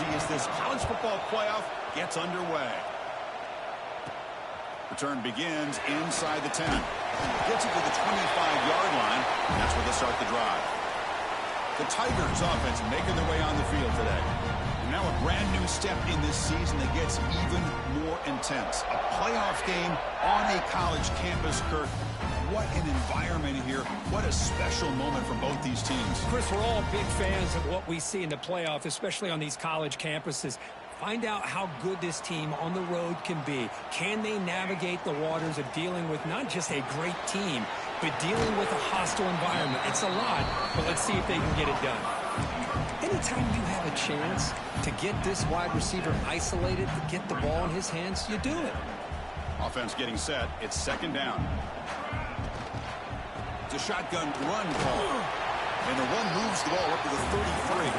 energy as this college football playoff gets underway. Return begins inside the 10. Gets it to the 25-yard line. And that's where they start the drive. The Tigers offense making their way on the field today. And now a brand new step in this season that gets even more intense. A playoff game on a college campus, Kirk. What an environment here. What a special moment for both these teams. Chris, we're all big fans of what we see in the playoff, especially on these college campuses. Find out how good this team on the road can be. Can they navigate the waters of dealing with not just a great team, but dealing with a hostile environment? It's a lot, but let's see if they can get it done. Anytime you have a chance to get this wide receiver isolated, to get the ball in his hands, you do it. Offense getting set. It's second down. It's a shotgun run call. And the run moves the ball up to the 33.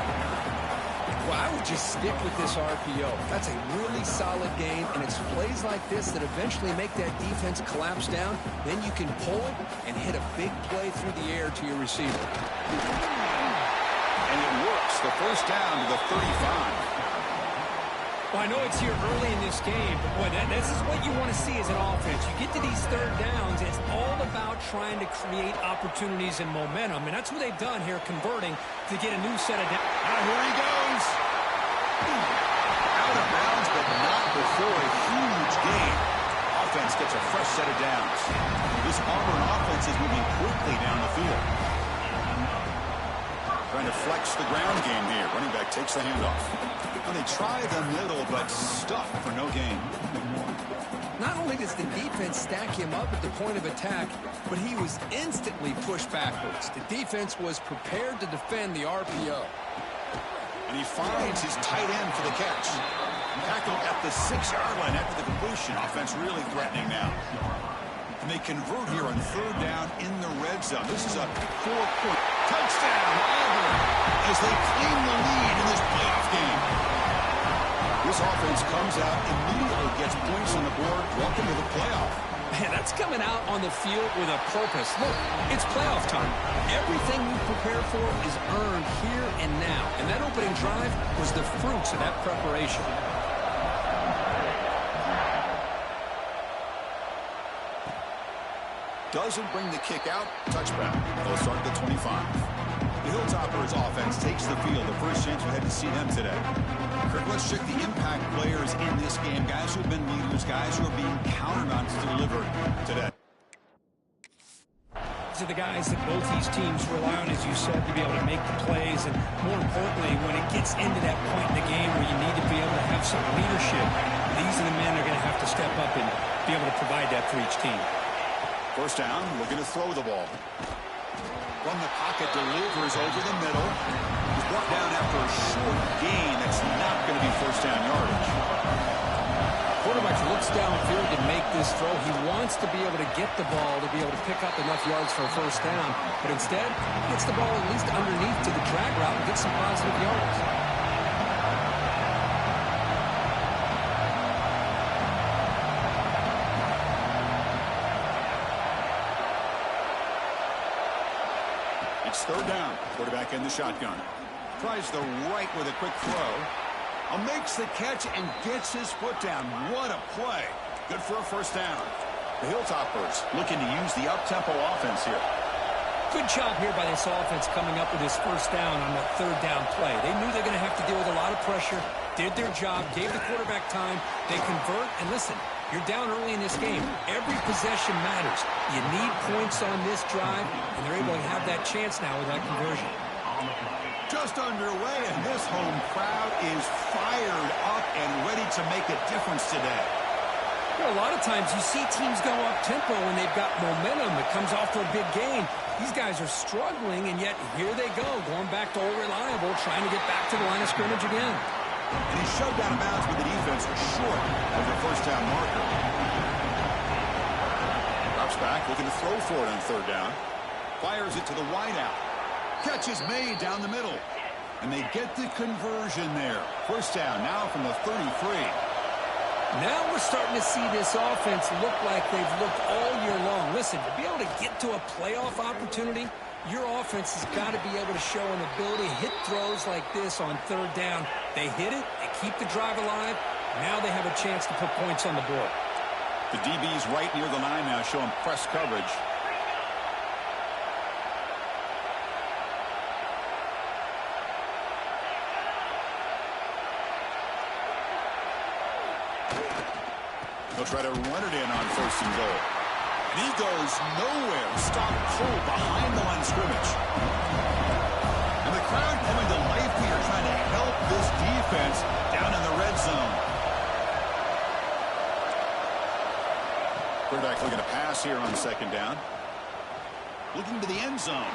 Well, I would just stick with this RPO. That's a really solid game, and it's plays like this that eventually make that defense collapse down. Then you can pull it and hit a big play through the air to your receiver. And it works. The first down to the 35. Well, I know it's here early in this game, but boy, this is what you want to see as an offense. You get to these third downs, it's all about trying to create opportunities and momentum, and that's what they've done here, converting to get a new set of downs. Now here he goes. Out of bounds, but not before a huge gain. Offense gets a fresh set of downs. This Auburn offense is moving quickly down the field. Trying to flex the ground game here. Running back takes the handoff. Well, they try the middle, but stuck for no gain. Not only does the defense stack him up at the point of attack, but he was instantly pushed backwards. The defense was prepared to defend the RPO. And he finds his tight end for the catch. Tackled at the 6-yard line after the completion. Offense really threatening now. And they convert here on third down in the red zone. This is a 4-point touchdown, Auburn, as they claim the lead in this playoff game. This offense comes out, immediately gets points on the board. Welcome to the playoff. Man, that's coming out on the field with a purpose. Look, it's playoff time. Everything we prepare for is earned here and now. And that opening drive was the fruits of that preparation. Doesn't bring the kick out. Touchback. They'll start at the 25. The Hilltoppers offense takes the field. The first chance we had to see them today. Kirk, let's check the impact players in this game. Guys who have been leaders, guys who are being counted on to deliver today. These are the guys that both these teams rely on, as you said, to be able to make the plays. And more importantly, when it gets into that point in the game where you need to be able to have some leadership, these are the men that are going to have to step up and be able to provide that for each team. First down, we're going to throw the ball. From the pocket, delivers over the middle. He's brought down after a short gain. That's not going to be first down yardage. Quarterback looks downfield to make this throw. He wants to be able to get the ball to be able to pick up enough yards for a first down. But instead, he gets the ball at least underneath to the drag route and gets some positive yards. Third down. Quarterback in the shotgun. Tries the right with a quick throw. Makes the catch and gets his foot down. What a play. Good for a first down. The Hilltoppers looking to use the up-tempo offense here. Good job here by this offense coming up with this first down on that third down play. They knew they're going to have to deal with a lot of pressure, did their job, gave the quarterback time. They convert, and listen, you're down early in this game. Every possession matters. You need points on this drive, and they're able to have that chance now with that conversion. Just underway, and this home crowd is fired up and ready to make a difference today. You know, a lot of times you see teams go up-tempo when they've got momentum. It comes off for a big gain. These guys are struggling, and yet here they go, going back to old reliable, trying to get back to the line of scrimmage again. And he's shoved out of bounds with the defense short of the first down marker. Drops back, looking to throw for it on third down. Fires it to the wideout. Catch is made down the middle. And they get the conversion there. First down now from the 33. Now we're starting to see this offense look like they've looked all year long. Listen, to be able to get to a playoff opportunity, Your offense has got to be able to show an ability to hit throws like this on third down. They hit it, they keep the drive alive. Now they have a chance to put points on the board. The DB's right near the line now, showing press coverage. They'll try to run it in on 1st and goal. And he goes nowhere. Stop cold behind the line of scrimmage. And the crowd coming to life here, trying to help this defense down in the red zone. Quarterback looking to pass here on 2nd down. Looking to the end zone.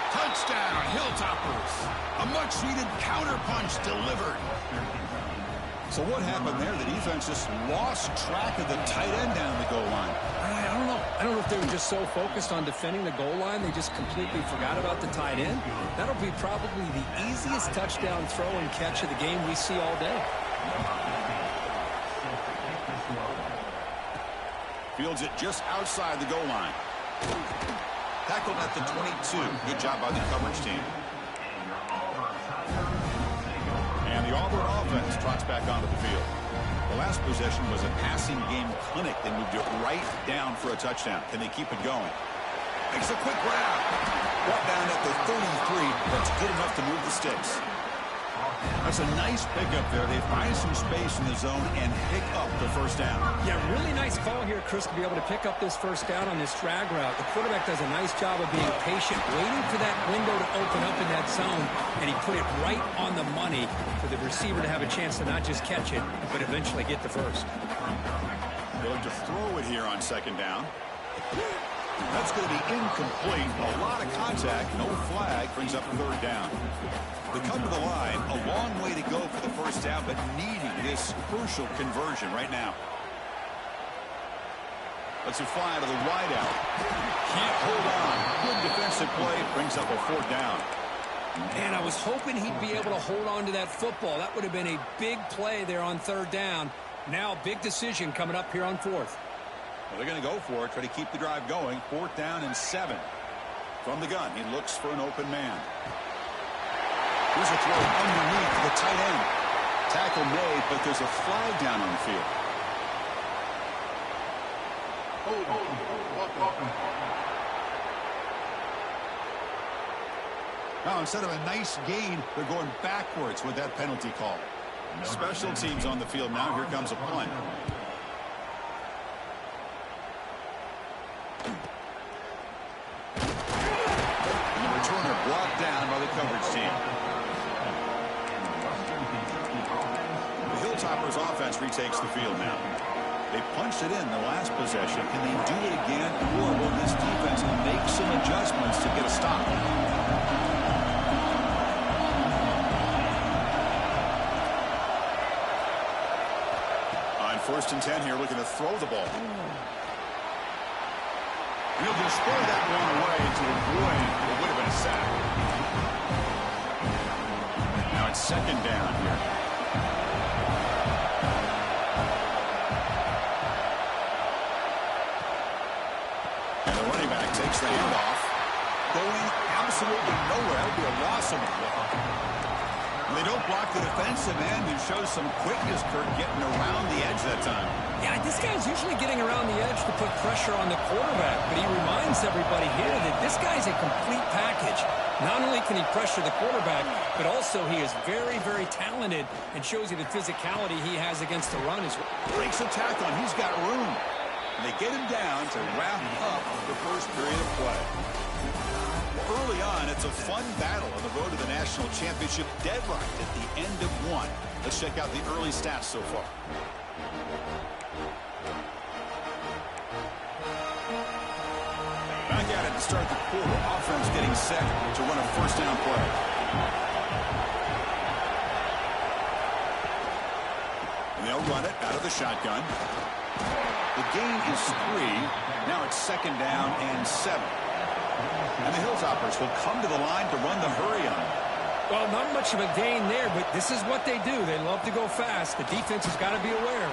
Touchdown, Hilltoppers. A much-needed counter-punch delivered. So what happened there? The defense just lost track of the tight end down the goal line. I don't know. I don't know if they were just so focused on defending the goal line, they just completely forgot about the tight end. That'll be probably the easiest touchdown throw and catch of the game we see all day. Fields it just outside the goal line. Tackled at the 22. Good job by the coverage team. And the Auburn offense trots back onto the field. The last possession was a passing game clinic. They moved it right down for a touchdown. Can they keep it going? Makes a quick grab. Brought down at the 33. That's good enough to move the sticks. That's a nice pickup there. They find some space in the zone and pick up the 1st down. Yeah, really nice call here, Chris, to be able to pick up this 1st down on this drag route. The quarterback does a nice job of being patient, waiting for that window to open up in that zone, and he put it right on the money for the receiver to have a chance to not just catch it, but eventually get the 1st. They'll have to throw it here on 2nd down. That's going to be incomplete. A lot of contact, no flag, brings up 3rd down. They come to the line, a long way to go for the 1st down, but needing this crucial conversion right now. Let's it fly to the wideout. Can't hold on. Good defensive play, brings up a 4th down. And I was hoping he'd be able to hold on to that football. That would have been a big play there on 3rd down. Now, big decision coming up here on 4th. Well, they're going to go for it, try to keep the drive going. 4th down and 7. From the gun, he looks for an open man. Here's a throw underneath the tight end. Tackle made, but there's a flag down on the field. Now, instead of a nice gain, they're going backwards with that penalty call. Special teams on the field now. Here comes a punt. And the returner brought down by the coverage team. The Hilltoppers offense retakes the field now. They punched it in the last possession. Can they do it again, or will this defense make some adjustments to get a stop? On 1st and 10 here, looking to throw the ball. He'll just throw that one away to avoid what would have been a sack. Now it's 2nd down here. And the running back takes the handoff. Going absolutely nowhere. That would be a loss on the play. And they don't block the defensive end, who shows some quickness, Kurt, getting around the edge that time. Yeah, this guy's usually getting around the edge to put pressure on the quarterback, but he reminds everybody here that this guy's a complete package. Not only can he pressure the quarterback, but also he is very, very talented and shows you the physicality he has against the run as well. Breaks a tackle, and he's got room. And they get him down to wrap up the 1st period of play. Early on, it's a fun battle on the road to the national championship, deadlocked at the end of 1. Let's check out the early stats so far. Back at it to start the quarter. Offense getting set to run a 1st down play. And they'll run it out of the shotgun. The gain is 3. Now it's 2nd down and 7. And the Hilltoppers will come to the line to run the hurry on. Well, not much of a gain there, but this is what they do. They love to go fast. The defense has got to be aware.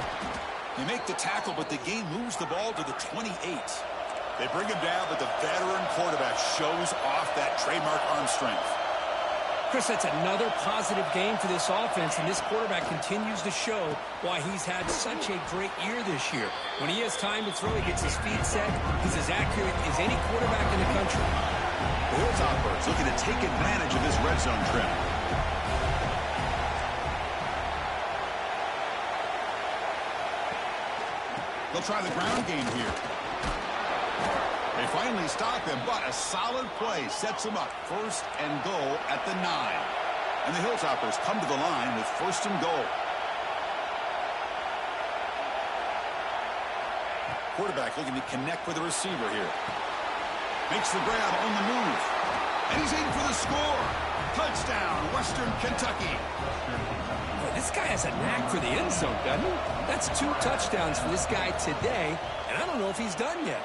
They make the tackle, but the gain moves the ball to the 28. They bring him down, but the veteran quarterback shows off that trademark arm strength. Chris, that's another positive game for this offense, and this quarterback continues to show why he's had such a great year this year. When he has time to throw, he gets his feet set. He's as accurate as any quarterback in the country. The Hilltoppers looking to take advantage of this red zone trip. They'll try the ground game here. They finally stop him, but a solid play sets him up. First and goal at the 9. And the Hilltoppers come to the line with first and goal. Quarterback looking to connect with the receiver here. Makes the grab on the move. And he's in for the score. Touchdown, Western Kentucky. Boy, this guy has a knack for the end zone, doesn't he? That's 2 touchdowns for this guy today, and I don't know if he's done yet.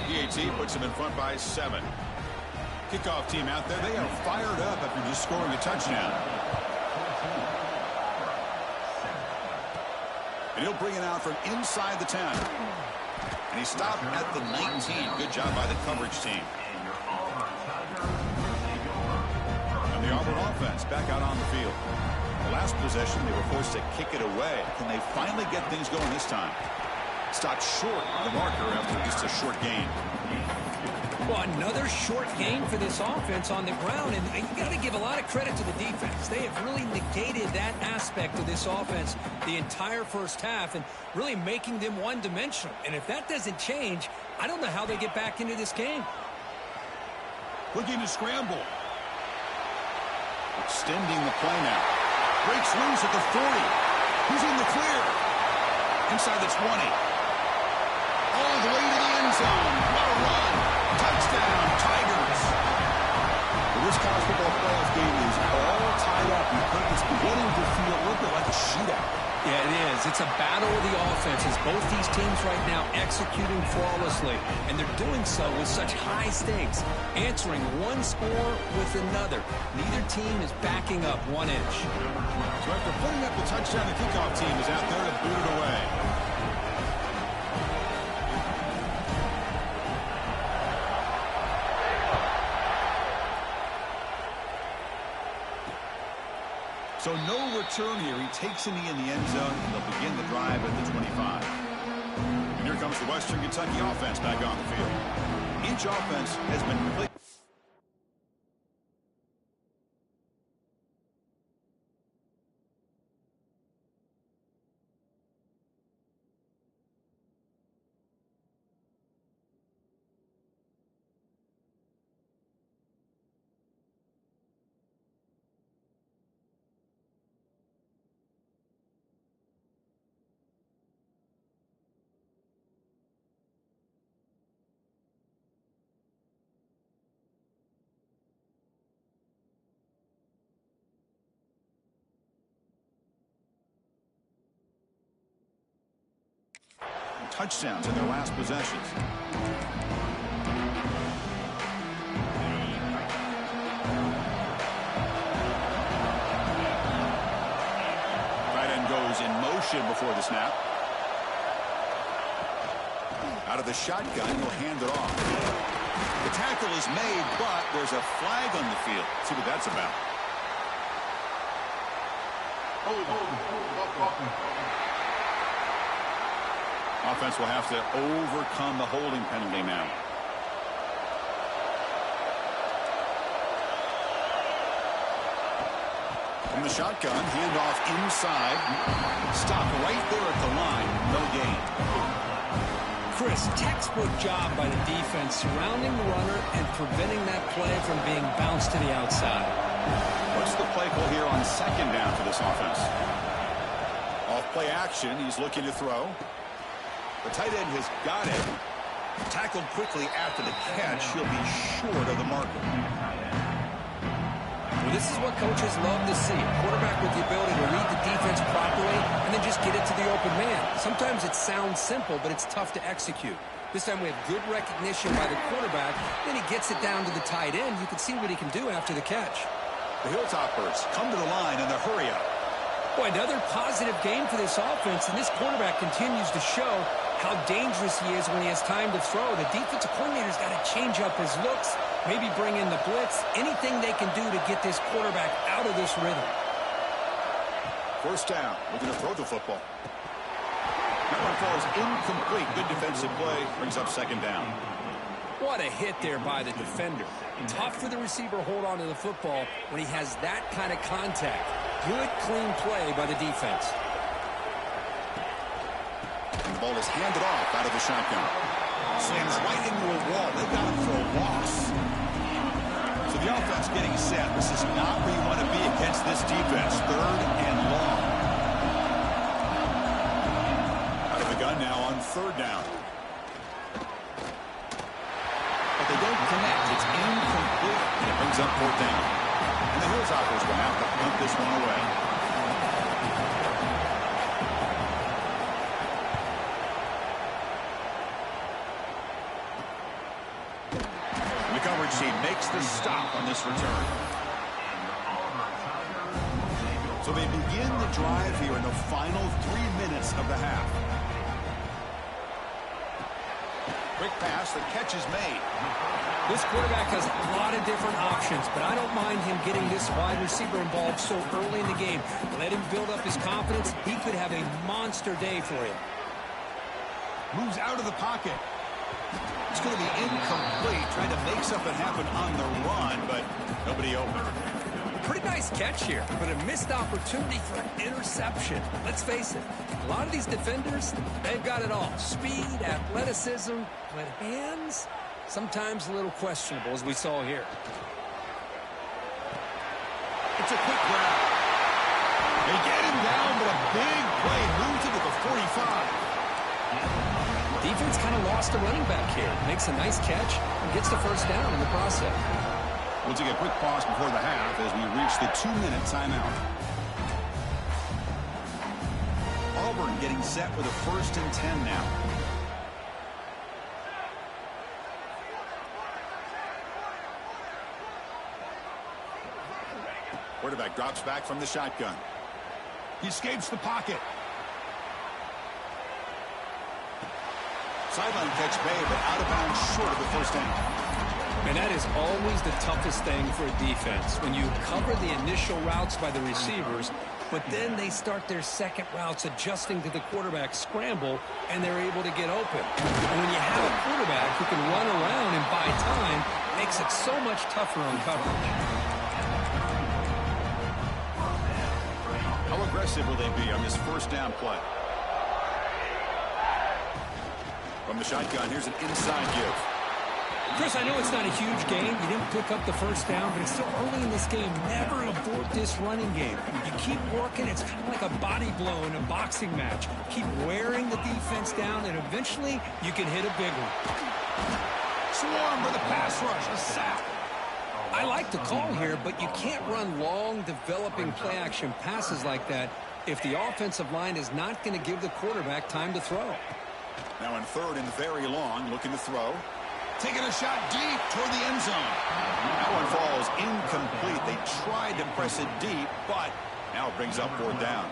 PAT puts him in front by 7. Kickoff team out there. They are fired up after just scoring a touchdown. And he'll bring it out from inside the 10. And he stopped at the 19. Good job by the coverage team. And the Auburn offense back out on the field. The last possession, they were forced to kick it away. Can they finally get things going this time? Stopped short of the marker after just a short gain. Well, another short gain for this offense on the ground, and you got to give a lot of credit to the defense. They have really negated that aspect of this offense the entire first half and really making them one-dimensional. And if that doesn't change, I don't know how they get back into this game. Looking to scramble. Extending the play now. Breaks loose at the 40. He's in the clear. Inside the 20. All the way to the end zone. What a run. Touchdown, Tigers. Well, this college football playoff game is all tied up. You think it's beginning to feel a little bit like a shootout. Yeah, it is. It's a battle of the offenses. Both these teams right now executing flawlessly, and they're doing so with such high stakes, answering one score with another. Neither team is backing up 1 inch. So after putting up the touchdown, the kickoff team is out there to boot it away. So no return here. He takes a knee in the end zone, and they'll begin the drive at the 25. And here comes the Western Kentucky offense back on the field. Each offense has been complete. Touchdowns in their last possessions. Tight end goes in motion before the snap. Out of the shotgun, he'll hand it off. The tackle is made, but there's a flag on the field. Let's see what that's about. Offense will have to overcome the holding penalty now. From the shotgun, handoff inside. Stop right there at the line. No gain. Chris, textbook job by the defense surrounding the runner and preventing that play from being bounced to the outside. What's the play call here on second down for this offense? Off play action. He's looking to throw. The tight end has got it. Tackled quickly after the catch. He'll be short of the marker. Well, this is what coaches love to see. A quarterback with the ability to read the defense properly and then just get it to the open man. Sometimes it sounds simple, but it's tough to execute. This time we have good recognition by the quarterback. Then he gets it down to the tight end. You can see what he can do after the catch. The Hilltoppers come to the line in the hurry up. Boy, another positive game for this offense, and this quarterback continues to show how dangerous he is when he has time to throw. The defensive coordinator's got to change up his looks, maybe bring in the blitz, anything they can do to get this quarterback out of this rhythm. First down, looking to throw the football. That one falls incomplete. Good defensive play, brings up second down. What a hit there by the defender. Tough for the receiver to hold on to the football when he has that kind of contact. Good, clean play by the defense. And the ball is handed off out of the shotgun. Slams right into a wall. They've got him for a loss. So the offense getting set. This is not where you want to be against this defense. Third and long. Out of the gun now on third down. But they don't connect. It's incomplete. And it brings up fourth down. And the Hilltoppers will have to punt this one away. The coverage team makes the stop on this return. So they begin the drive here in the final 3 minutes of the half. Quick pass, the catch is made. This quarterback has a lot of different options, but I don't mind him getting this wide receiver involved so early in the game. Let him build up his confidence. He could have a monster day for him. Moves out of the pocket. It's going to be incomplete. Trying to make something happen on the run, but nobody open. Pretty nice catch here, but a missed opportunity for an interception. Let's face it, a lot of these defenders, they've got it all. Speed, athleticism, but hands, sometimes a little questionable, as we saw here. It's a quick grab. They get him down, but a big play moves him to the 45. Defense kind of lost a running back here. Makes a nice catch and gets the first down in the process. We'll take a quick pause before the half as we reach the 2-minute timeout. Auburn getting set with a 1st and 10 now. Quarterback drops back from the shotgun. He escapes the pocket. Sideline catch made, but out of bounds short of the first down. And that is always the toughest thing for a defense, when you cover the initial routes by the receivers, but then they start their second routes adjusting to the quarterback scramble, and they're able to get open. And when you have a quarterback who can run around and buy time, it makes it so much tougher on coverage. How aggressive will they be on this first down play? From the shotgun, here's an inside give. Chris, I know it's not a huge game. You didn't pick up the first down, but it's still early in this game. Never abort this running game. You keep working. It's kind of like a body blow in a boxing match. Keep wearing the defense down, and eventually you can hit a big one. Swarm with a pass rush, a sack. I like the call here, but you can't run long, developing play-action passes like that if the offensive line is not going to give the quarterback time to throw. Now in 3rd and very long, looking to throw. Taking a shot deep toward the end zone. That one falls incomplete. They tried to press it deep, but now it brings up 4th down.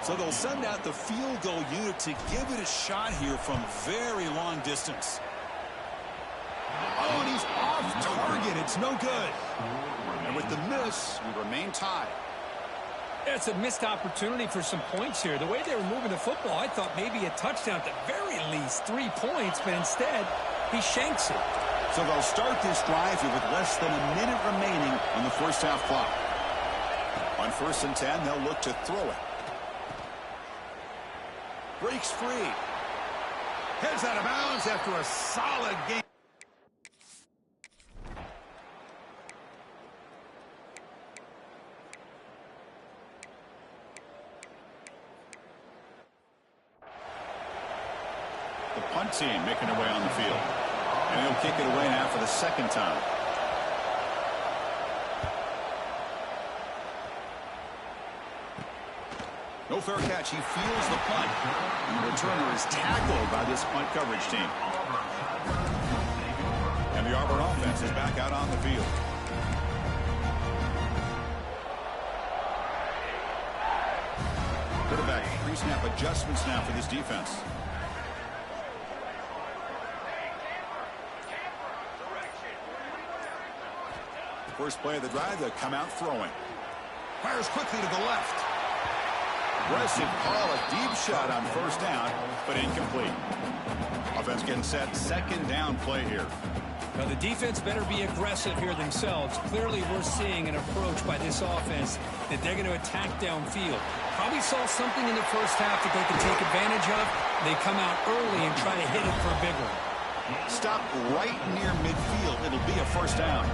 So they'll send out the field goal unit to give it a shot here from very long distance. Oh, and he's off target. It's no good. And with the miss, we remain tied. It's a missed opportunity for some points here. The way they were moving the football, I thought maybe a touchdown at the very least, 3 points, but instead, he shanks it. So they'll start this drive here with less than a minute remaining on the first half clock. On 1st and 10, they'll look to throw it. Breaks free. Heads out of bounds after a solid game. The punt team making their way on the field. And he'll kick it away now for the 2nd time. No fair catch. He feels the punt. And the returner is tackled by this punt coverage team. And the Auburn offense is back out on the field. Quarterback pre-snap adjustments now for this defense. First play of the drive, they'll come out throwing. Fires quickly to the left. Aggressive call, a deep shot on first down, but incomplete. Offense getting set, second down play here. Now the defense better be aggressive here themselves. Clearly we're seeing an approach by this offense that they're going to attack downfield. Probably saw something in the first half that they can take advantage of. They come out early and try to hit it for a big one. Stop right near midfield. It'll be a first down.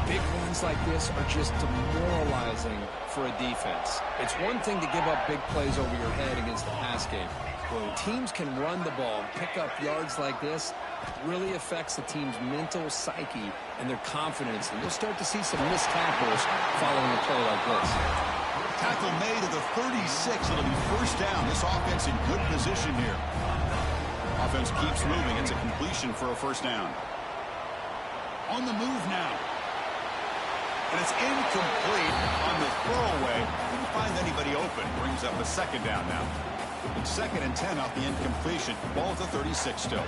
Big runs like this are just demoralizing for a defense. It's one thing to give up big plays over your head against the pass game. When teams can run the ball and pick up yards like this, it really affects the team's mental psyche and their confidence. And you'll start to see some missed tackles following a play like this. Tackle made at the 36. It'll be first down. This offense in good position here. Offense keeps moving. It's a completion for a first down. On the move now. And it's incomplete on the throwaway. Didn't find anybody open. Brings up a second down now. It's 2nd and 10 off the incompletion. Ball at the 36 still.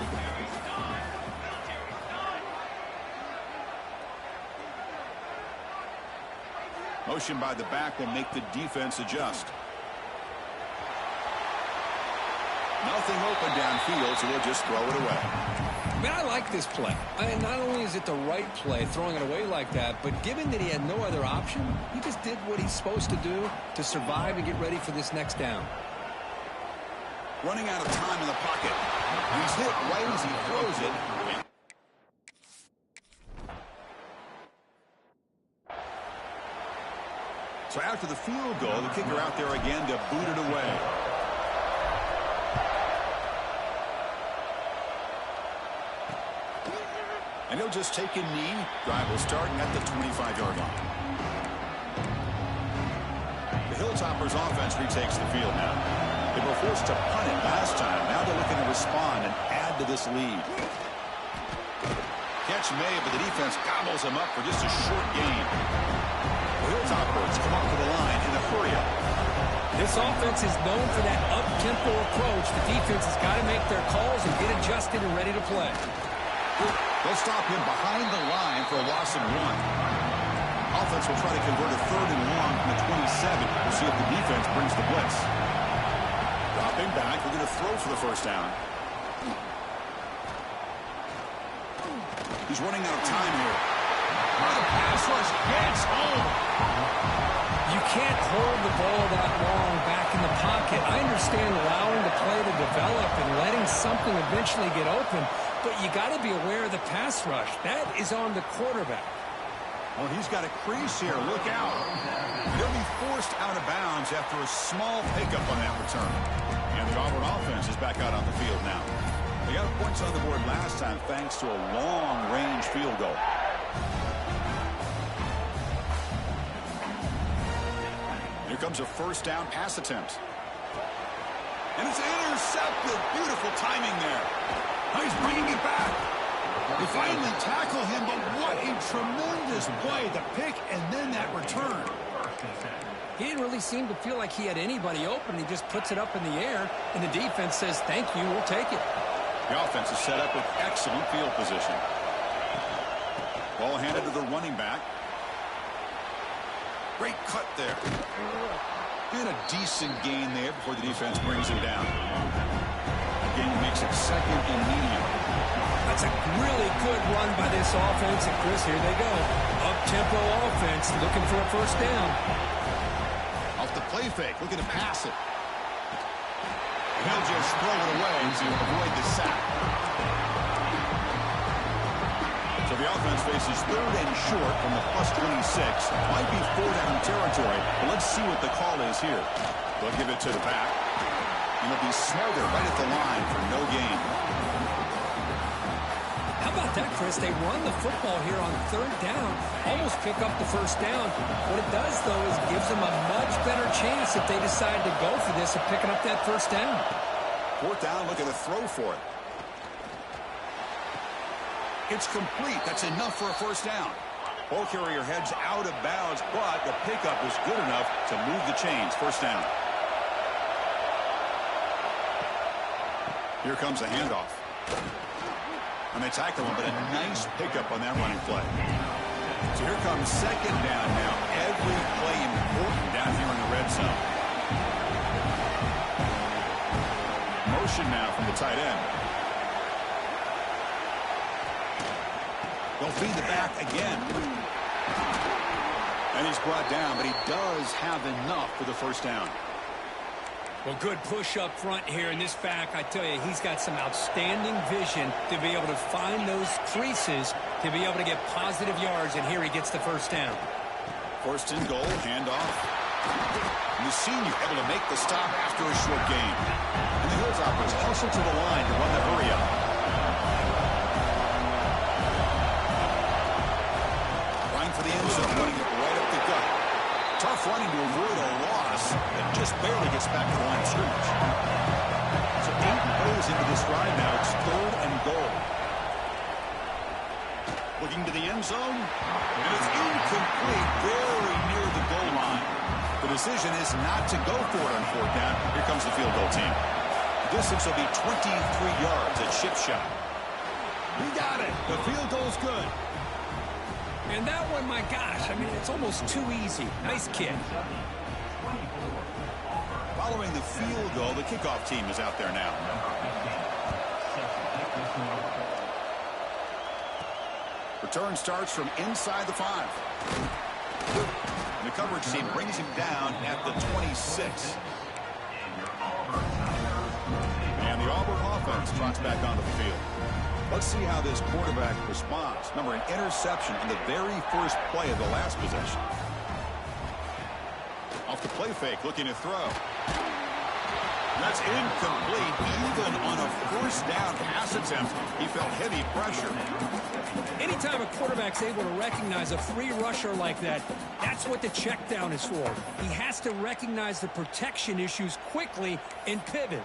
Motion by the back will make the defense adjust. Nothing open downfield, so we'll just throw it away. Man, I like this play. And not only is it the right play, throwing it away like that, but given that he had no other option, he just did what he's supposed to do to survive and get ready for this next down. Running out of time in the pocket. He's hit right as he throws it. So after the field goal, the kicker out there again to boot it away. And he'll just take a knee. Drive will start at the 25-yard line. The Hilltoppers offense retakes the field now. They were forced to punt it last time. Now they're looking to respond and add to this lead. Catch made, but the defense gobbles him up for just a short gain. The Hilltoppers come up to the line in a hurry-up. This offense is known for that up-tempo approach. The defense has got to make their calls and get adjusted and ready to play. They'll stop him behind the line for a loss of 1. Offense will try to convert a 3rd and long from the 27. We'll see if the defense brings the blitz. Dropping back. We're going to throw for the first down. He's running out of time here. The pass rush gets home. You can't hold the ball that long back in the pocket. I understand allowing the play to develop and letting something eventually get open, but you got to be aware of the pass rush. That is on the quarterback. Well, he's got a crease here. Look out. He'll be forced out of bounds after a small pickup on that return. And the Auburn offense is back out on the field now. They got points on the board last time thanks to a long-range field goal. Here comes a first down pass attempt. And it's intercepted. Beautiful timing there. Now he's bringing it back. They finally tackle him, but what a tremendous play. The pick and then that return. He didn't really seem to feel like he had anybody open. He just puts it up in the air, and the defense says, thank you, we'll take it. The offense is set up with excellent field position. Ball handed to the running back. Great cut there. And a decent gain there before the defense brings him down. The gain makes it 2nd and medium. That's a really good run by this offense. And Chris, here they go. Up-tempo offense looking for a first down. Off the play fake, looking to pass it. He'll just throw it away to avoid the sack. So the offense faces 3rd and short from the +26. Might be 4 down territory, but let's see what the call is here. They'll give it to the back. And it'll be Snyder right at the line for no gain. How about that, Chris? They run the football here on 3rd down, almost pick up the first down. What it does, though, is gives them a much better chance if they decide to go for this of picking up that first down. 4th down, looking to throw for it. It's complete. That's enough for a first down. Ball carrier heads out of bounds, but the pickup is good enough to move the chains. First down. Here comes the handoff. And they tackle him, but a nice pickup on that running play. So here comes second down now. Every play important down here in the red zone. Motion now from the tight end. They'll feed the back again. And he's brought down, but he does have enough for the first down. Well, good push up front here in this back. I tell you, he's got some outstanding vision to be able to find those creases, to be able to get positive yards, and here he gets the first down. First and goal, handoff. And the senior able to make the stop after a short gain. And the Hilltoppers hustle to the line to run the hurry up. Running for the end zone, running it right up the gut. Tough running to avoid a loss that just barely gets back to the line of scrimmage. So 8 plays into this drive now. It's third and goal. Looking to the end zone, and it's incomplete, very near the goal line. The decision is not to go for it on fourth down. Here comes the field goal team. The distance will be 23 yards, a chip shot. We got it. The field goal's good. And that one, my gosh, I mean, it's almost too easy. Nice kick. Following the field goal, the kickoff team is out there now. Return starts from inside the 5. And the coverage team brings him down at the 26. And the Auburn offense trots back onto the field. Let's see how this quarterback responds. Remember, an interception on the very first play of the last possession. Off the play fake, looking to throw. That's incomplete. Even on a first down pass attempt, he felt heavy pressure. Anytime a quarterback's able to recognize a free rusher like that, that's what the check down is for. He has to recognize the protection issues quickly and pivot.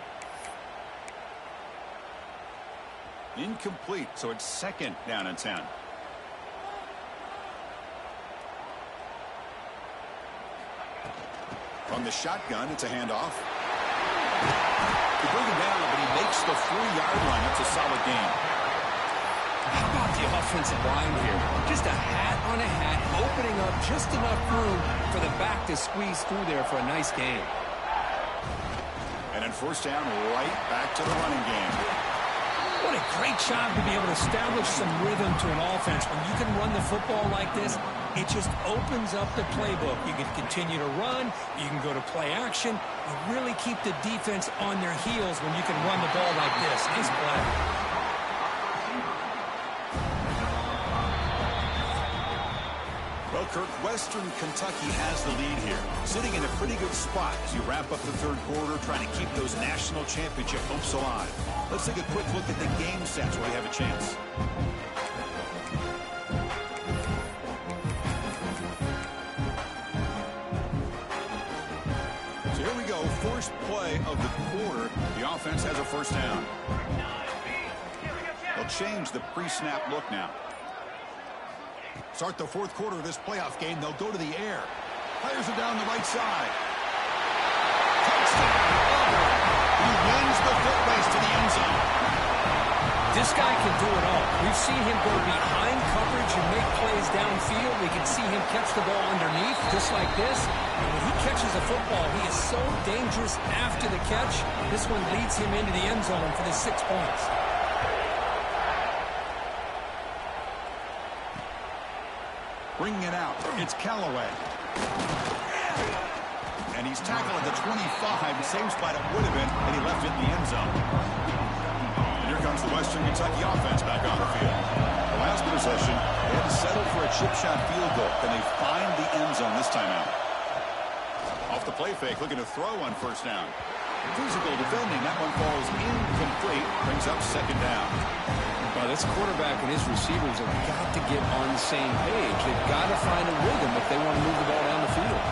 Incomplete, so it's second down and 10. From the shotgun, it's a handoff. They bring him down, but he makes the 3-yard line. That's a solid gain. How about the offensive line here? Just a hat on a hat, opening up just enough room for the back to squeeze through there for a nice gain. And then first down, right back to the running game. What a great job to be able to establish some rhythm to an offense. When you can run the football like this, it just opens up the playbook. You can continue to run. You can go to play action. You really keep the defense on their heels when you can run the ball like this. Nice play. Well, Kirk, Western Kentucky has the lead here, sitting in a pretty good spot as you wrap up the third quarter, trying to keep those national championship hopes alive. Let's take a quick look at the game sets where they have a chance. So here we go, first play of the quarter. The offense has a first down. They'll change the pre-snap look now. Start the fourth quarter of this playoff game. They'll go to the air. Players are down the right side. Touchdown, Auburn. He wins the foot race to the end zone. This guy can do it all. We've seen him go behind coverage and make plays downfield. We can see him catch the ball underneath, just like this. And when he catches a football, he is so dangerous after the catch. This one leads him into the end zone for the 6 points. Bringing it out, it's Callaway. And he's tackled at the 25, the same spot it would have been, and he left it in the end zone. And here comes the Western Kentucky offense back on the field. The last possession, they had to settle for a chip shot field goal. Can they find the end zone this time out? Off the play fake, looking to throw on first down. Physical defending, that one falls incomplete, brings up second down. Well, this quarterback and his receivers have got to get on the same page. They've got to find a rhythm if they want to move the ball down the field.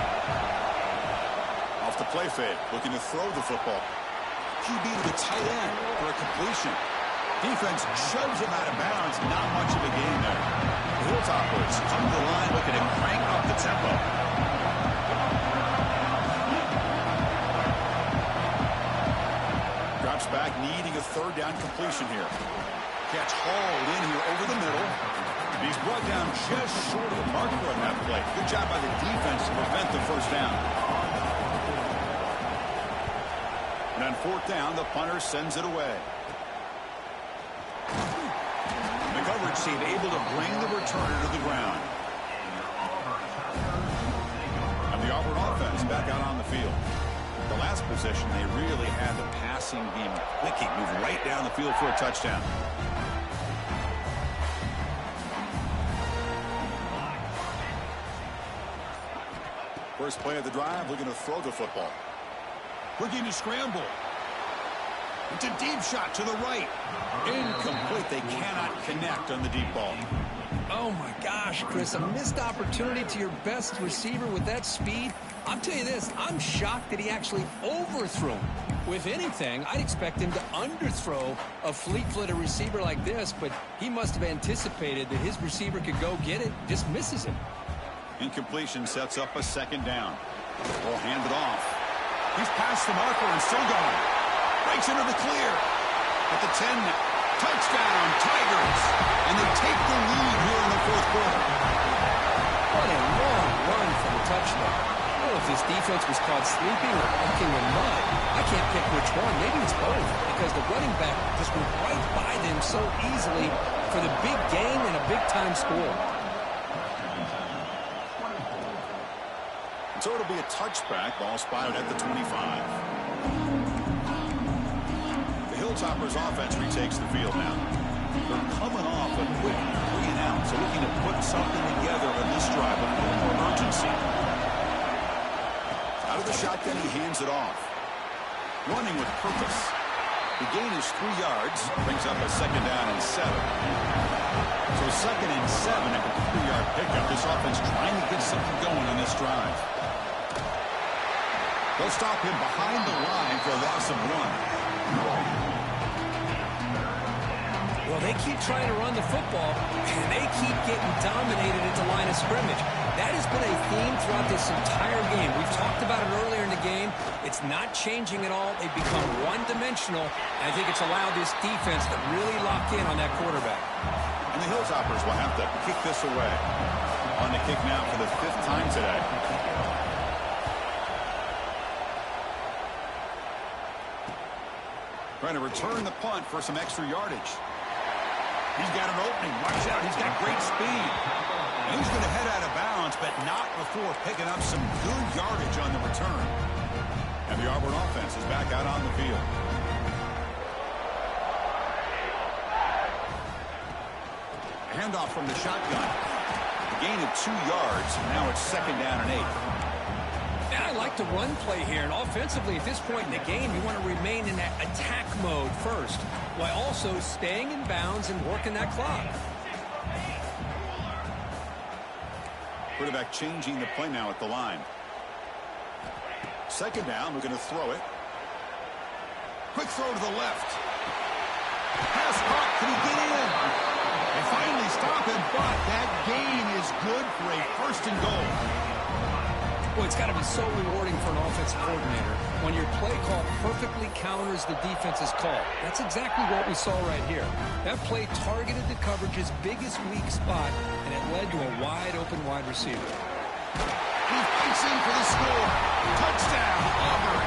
Off the play fake, looking to throw the football. QB to the tight end for a completion. Defense shoves him out of bounds. Not much of a gain there. The Hilltoppers come to the line looking to crank up the tempo. Drops back, needing a third down completion here. Catch hauled in here over the middle. He's brought brought down just short of the marker on that play. Good job by the defense to prevent the first down. And on fourth down, the punter sends it away. The coverage team able to bring the returner to the ground. And the Auburn offense back out on the field. The last possession, they really had the passing game clicking, move right down the field for a touchdown. First play of the drive, looking to throw the football. Looking to scramble. It's a deep shot to the right. Incomplete. They cannot connect on the deep ball. Oh, my gosh, Chris, a missed opportunity to your best receiver with that speed. I'll tell you this, I'm shocked that he actually overthrew him. If anything, I'd expect him to underthrow a fleet-footed receiver like this, but he must have anticipated that his receiver could go get it, just misses him. Incompletion sets up a second down. Will hand it off. He's past the marker and still going. Breaks into the clear. At the 10 now. Touchdown, Tigers. And they take the lead here in the fourth quarter. What a long run for the touchdown. I don't know if this defense was caught sleeping or walking in mud. I can't pick which one. Maybe it's both, because the running back just went right by them so easily for the big gain and a big-time score. So it'll be a touchback. Ball spotted at the 25. The Hilltoppers offense retakes the field now. They're coming off a quick 3-and-out, so looking to put something together on this drive with a little more urgency. Out of the shotgun, he hands it off. Running with purpose. The gain is 3 yards. Brings up a second down and 7. So second and 7 after the 3-yard pickup. This offense trying to get something going on this drive. They'll stop him behind the line for a loss of 1. Well, they keep trying to run the football, and they keep getting dominated at the line of scrimmage. That has been a theme throughout this entire game. We've talked about it earlier in the game. It's not changing at all. They've become one-dimensional, and I think it's allowed this defense to really lock in on that quarterback. And the Hilltoppers will have to kick this away. On the kick now for the 5th time today. Trying to return the punt for some extra yardage. He's got an opening. Watch out. He's got great speed. And he's going to head out of bounds, but not before picking up some good yardage on the return. And the Auburn offense is back out on the field. Handoff from the shotgun. A gain of 2 yards. Now it's second down and 8. And I like the run play here. And offensively, at this point in the game, you want to remain in that attack mode first, while also staying in bounds and working that clock. Quarterback changing the play now at the line. Second down, we're going to throw it. Quick throw to the left. Pass caught. Can he get in? They finally stop him, but that gain is good for a first and goal. Well, it's got to be so rewarding for an offensive coordinator when your play call perfectly counters the defense's call. That's exactly what we saw right here. That play targeted the coverage's biggest weak spot, and it led to a wide-open wide receiver. He fights in for the score. Touchdown, Auburn.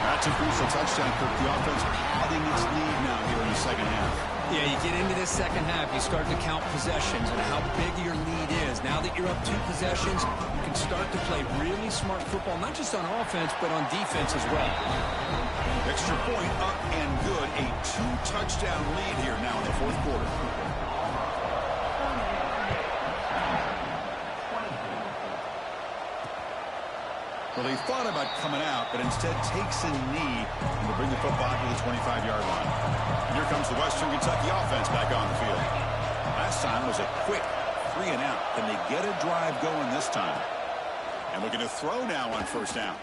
That's a crucial touchdown, Kirk. The offense padding its lead now here in the second half. Yeah, you get into this second half, you start to count possessions and how big your lead is. Now that you're up 2 possessions, you can start to play really smart football, not just on offense, but on defense as well. Extra point up and good. A 2-touchdown lead here now in the fourth quarter. Well, they thought about coming out, but instead takes a knee and will bring the football to the 25-yard line. Here comes the Western Kentucky offense back on the field. Last time was a quick 3-and-out. Can they get a drive going this time? And looking to throw now on first down.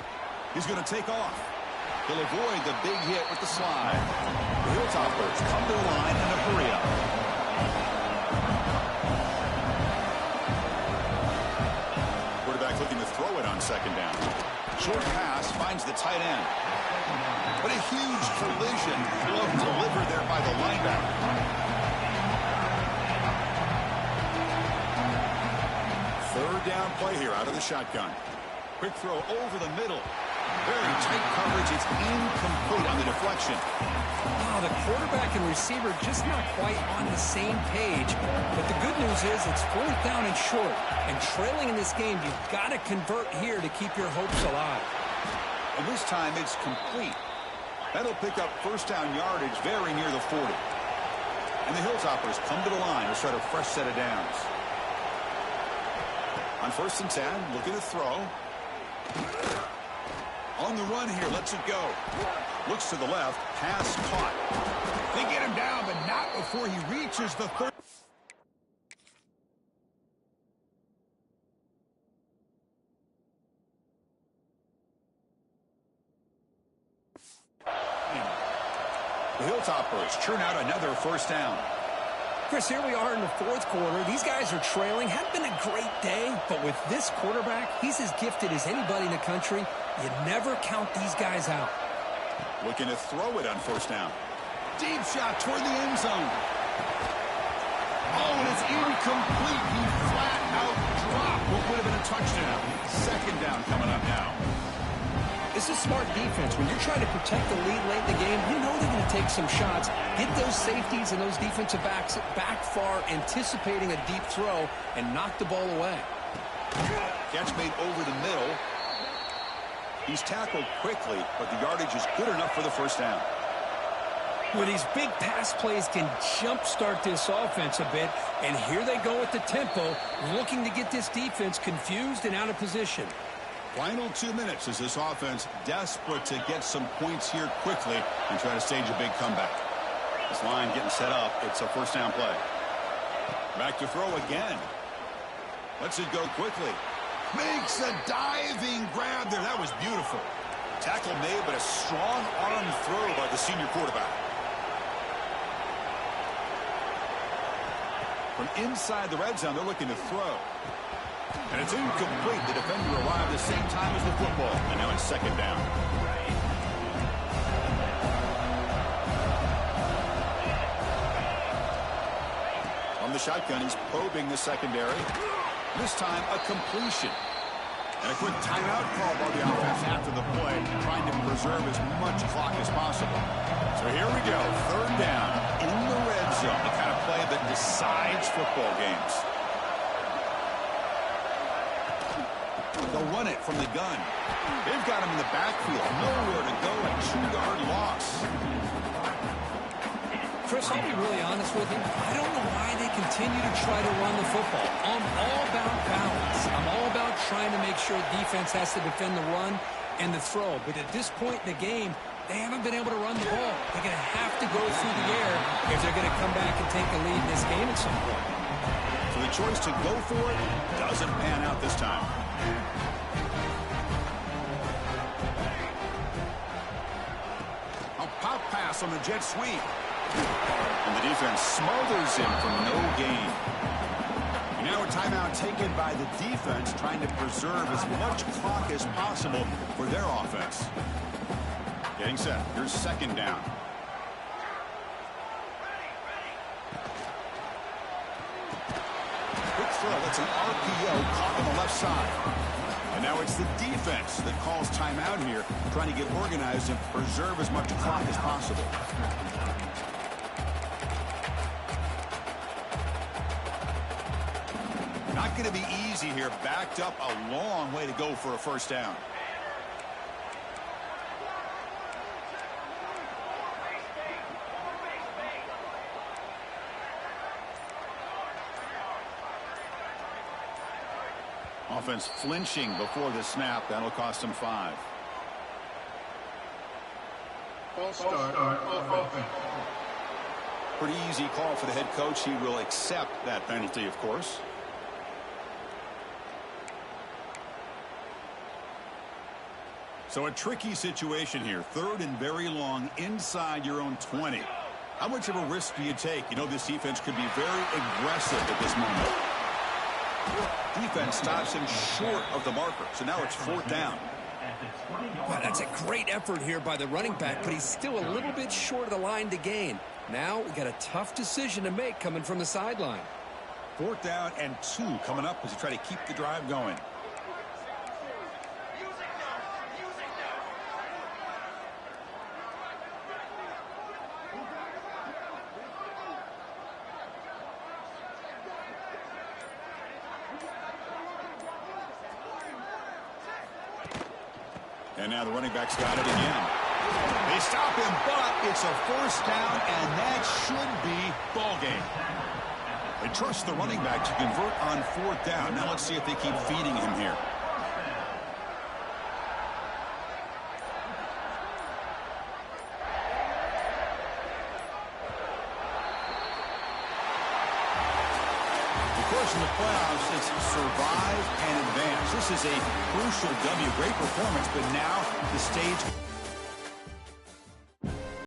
He's going to take off. He'll avoid the big hit with the slide. The Hilltoppers come to the line in a hurry up. Quarterback looking to throw it on second down. Short pass finds the tight end. But a huge collision. Glove delivered there by the linebacker. down play here out of the shotgun. Quick throw over the middle. Very tight coverage. It's incomplete on the deflection. Oh, the quarterback and receiver just not quite on the same page. But the good news is it's 4th down and short. And trailing in this game, you've got to convert here to keep your hopes alive. And this time it's complete. That'll pick up first down yardage very near the 40. And the Hilltoppers come to the line to start a fresh set of downs. On 1st and 10, looking to throw. On the run here, lets it go. Looks to the left, pass caught. They get him down, but not before he reaches the 30. The Hilltoppers churn out another first down. Chris, here we are in the 4th quarter. These guys are trailing. Hadn't been a great day, but with this quarterback, he's as gifted as anybody in the country. You never count these guys out. Looking to throw it on 1st down. Deep shot toward the end zone. Oh, and it's incomplete. He flat out dropped what would have been a touchdown. 2nd down coming up now. This is smart defense. When you're trying to protect the lead late in the game, you know they're going to take some shots. Get those safeties and those defensive backs back far, anticipating a deep throw, and knock the ball away. Catch made over the middle. He's tackled quickly, but the yardage is good enough for the first down. Well, these big pass plays can jumpstart this offense a bit, and here they go with the tempo, looking to get this defense confused and out of position. Final 2 minutes as this offense desperate to get some points here quickly and try to stage a big comeback. This line getting set up. It's a first down play. Back to throw again. Lets it go quickly. Makes a diving grab there. That was beautiful. Tackle made, but a strong arm throw by the senior quarterback. From inside the red zone, they're looking to throw. And it's incomplete. The defender arrived the same time as the football. And now it's 2nd down. From the shotgun, he's probing the secondary. This time, a completion. And a quick timeout call by the offense after the play, trying to preserve as much clock as possible. So here we go. 3rd down in the red zone. The kind of play that decides football games. They'll run it from the gun. They've got him in the backfield. Nowhere to go. A 2-yard loss. Chris, I'll be really honest with you. I don't know why they continue to try to run the football. I'm all about balance. I'm all about trying to make sure defense has to defend the run and the throw. But at this point in the game, they haven't been able to run the ball. They're going to have to go through the air if they're going to come back and take the lead in this game at some point. So the choice to go for it doesn't pan out this time. A pop pass on the jet sweep. And the defense smothers him for no gain. And now a timeout taken by the defense, trying to preserve as much clock as possible for their offense. Getting set. Here's 2nd down. Quick throw. That's an RPO caught on the left side. And now it's the defense that calls timeout here, trying to get organized and preserve as much clock as possible. Not going to be easy here. Backed up a long way to go for a first down. Offense flinching before the snap. That'll cost him 5. False start offense. Pretty easy call for the head coach. He will accept that penalty, of course. So a tricky situation here. 3rd and very long inside your own 20. How much of a risk do you take? You know this defense could be very aggressive at this moment. Defense stops him short of the marker. So now it's 4th down. Wow, that's a great effort here by the running back, but he's still a little bit short of the line to gain. Now we got a tough decision to make coming from the sideline. 4th down and 2 coming up as you try to keep the drive going. And now the running back's got it again. They stop him, but it's a 1st down, and that should be ball game. They trust the running back to convert on 4th down. Now let's see if they keep feeding him here. Of course, in the playoffs, it's survive and advance. This is a crucial W. Great performance, but now the stage